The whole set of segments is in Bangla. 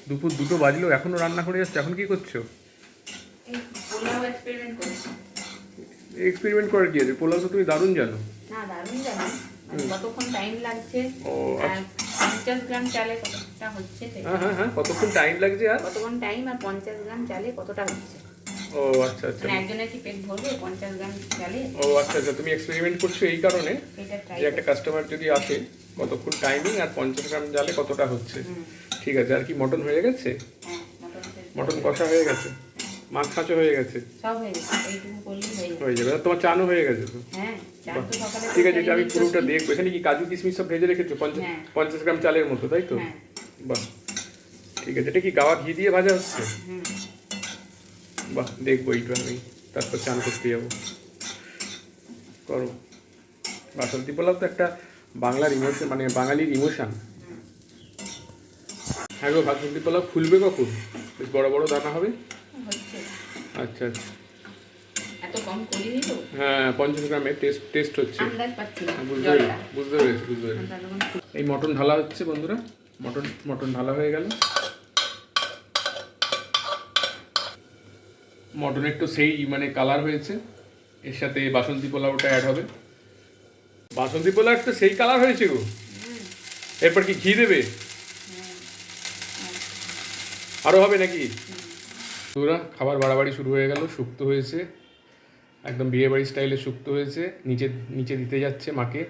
দুপুর 2টো বাজলেও এখনো রান্না করে যাচ্ছে। এখন কি করছো? এই পোলাও এক্সপেরিমেন্ট করছি। এক্সপেরিমেন্ট করার কি আছে? পোলাও তো তুমি দারুণ জানো। না, দারুণ জানো, কতক্ষণ টাইম লাগছে, ও আর 50 গ্রাম চালে কতটা হচ্ছে সেটা। হ্যাঁ, কতক্ষণ টাইম লাগছে আর কতক্ষণ টাইম আর 50 গ্রাম চালে কতটা হচ্ছে। ও আচ্ছা। মানে একজনের কি পেট ভরবে 50 গ্রাম চালে? ও আচ্ছা, তুমি এক্সপেরিমেন্ট করছো এই কারণে যে একটা কাস্টমার যদি আসে কতক্ষণ টাইমিং আর 50 গ্রাম জালে কতটা হচ্ছে। ঠিক আছে। আর কি মটন হয়ে গেছে? হ্যাঁ, মটন কষা হয়ে গেছে, মাছ কাঁচা হয়ে গেছে, সব হয়ে গেছে, এইটুকু করলেই হয়ে যাবে। আর তোমার চানও হয়ে গেছে তো? হ্যাঁ, চান তো সকালে। ঠিক আছে, এটা আমি পুরোটা দেখবো। এখানে কি কাজু কিশমিশ সব ভেজে রেখেছো 50 গ্রাম চালের মতো, তাই তো? বাহ, ঠিক আছে। এটা কি গাওয়া ঘি দিয়ে ভাজা হচ্ছে? বাহ, দেখবো এইটা আমি, তারপর চান করতে যাবো। করো। বাসন্তী পোলাও তো একটা বাংলার ইমোশন, মানে বাঙালির ইমোশন। হ্যাঁ গো, বাসন্তী পোলাও ফুলবে কখন? বেশ বড় বড় দানা হবে। আচ্ছা। এত কম করিনি তো। হ্যাঁ, 50 গ্রামের টেস্ট হচ্ছে। আন্দাজ পাচ্ছি না। বুঝতে পেরেছি। এই মটন ঢালা হচ্ছে বন্ধুরা। মটন ঢালা হয়ে গেল। মটনের তো সেই মানে কালার হয়েছে, এর সাথে বাসন্তী পোলাওটা অ্যাড হবে। বাসন্তী পোলাওর তো সেই কালার হয়েছে গো। এরপর কি ঘি দেবে? আরো হবে নাকি? বন্ধুরা, খাবার বাড়াবাড়ি শুরু হয়ে গেল। শুক্তো হয়েছে, একদম বিয়ে বাড়ি স্টাইলে শুক্তো হয়েছে। নিচে দিতে যাচ্ছে মাকে।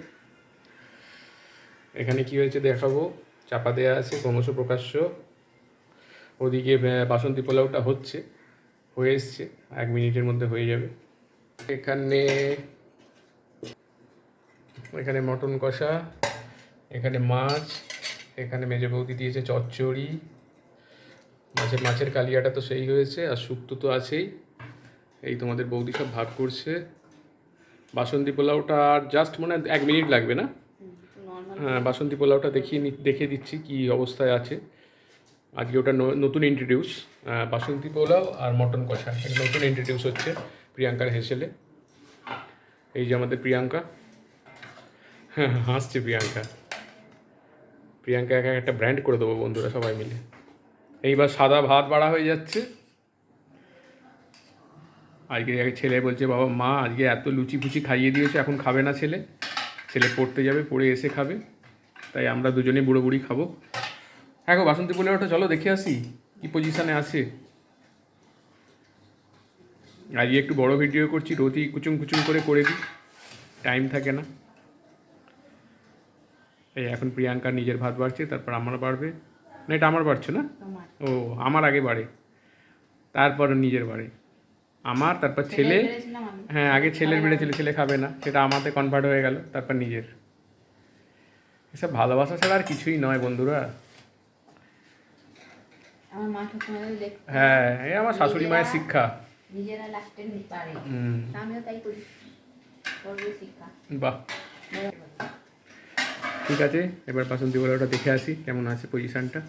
এখানে কি হয়েছে দেখাবো। চাপা দেওয়া আছে ক্রমশ প্রকাশ্য। ওদিকে বাসন্তী পোলাওটা হয়ে এসছে, 1 মিনিটের মধ্যে হয়ে যাবে। এখানে মটন কষা, এখানে মাছ, এখানে মেজে বৌদি দিয়েছে চচ্চড়ি, মাছের কালিয়াটা তো সেই হয়েছে, আর শুক্তো তো আছেই। এই তোমাদের বৌদি সব ভাগ করছে। বাসন্তী পোলাওটা আর জাস্ট মনে হয় 1 মিনিট লাগবে না? হ্যাঁ, বাসন্তী পোলাওটা দেখিয়ে দিচ্ছি কি অবস্থায় আছে। আজকে ওটা নতুন ইন্ট্রোডিউস, বাসন্তী পোলাও আর মটন কষা নতুন ইন্ট্রোডিউস হচ্ছে প্রিয়াঙ্কার হেসেলে। এই যে আমাদের প্রিয়াঙ্কা, হ্যাঁ হাসছে প্রিয়াঙ্কা একটা ব্র্যান্ড করে দেবো বন্ধুরা সবাই মিলে। এইবার সাদা ভাত বাড়া হয়ে যাচ্ছে। আজকে ছেলে বলছে, বাবা মা আজকে এত লুচি ফুচি খাইয়ে দিয়েছে, এখন খাবে না ছেলে পড়তে যাবে, পড়ে এসে খাবে, তাই আমরা দুজনেই বুড়ো বুড়ি খাবো। হ্যাঁ গো, বাসন্তী পোলাওটা চলো দেখে আসি কি পজিশানে আছে। আজকে একটু বড় ভিডিও করছি, রোজই কুচুম করে দিই, টাইম থাকে না। এই এখন প্রিয়াঙ্কা নিজের ভাত বাড়ছে, তারপর আমার বাড়বে। না, এটা আমার বাড়ছে না, ও আমার আগে বাড়ে, তারপর নিজের বাড়ে আমার, তারপর ছেলে। হ্যাঁ, আগে ছেলের বেড়েছিল, ছেলে খাবে না, সেটা আমাতে কনভার্ট হয়ে গেল, তারপর নিজের। এসব ভালোবাসা ছাড়া আর কিছুই নয় বন্ধুরা। হ্যাঁ, এই আমার শাশুড়ি মায়ের শিক্ষা। বাহ, ঠিক আছে। এবার বাসন্তী পোলাওটা দেখে আসি কেমন আছে পজিশনটা।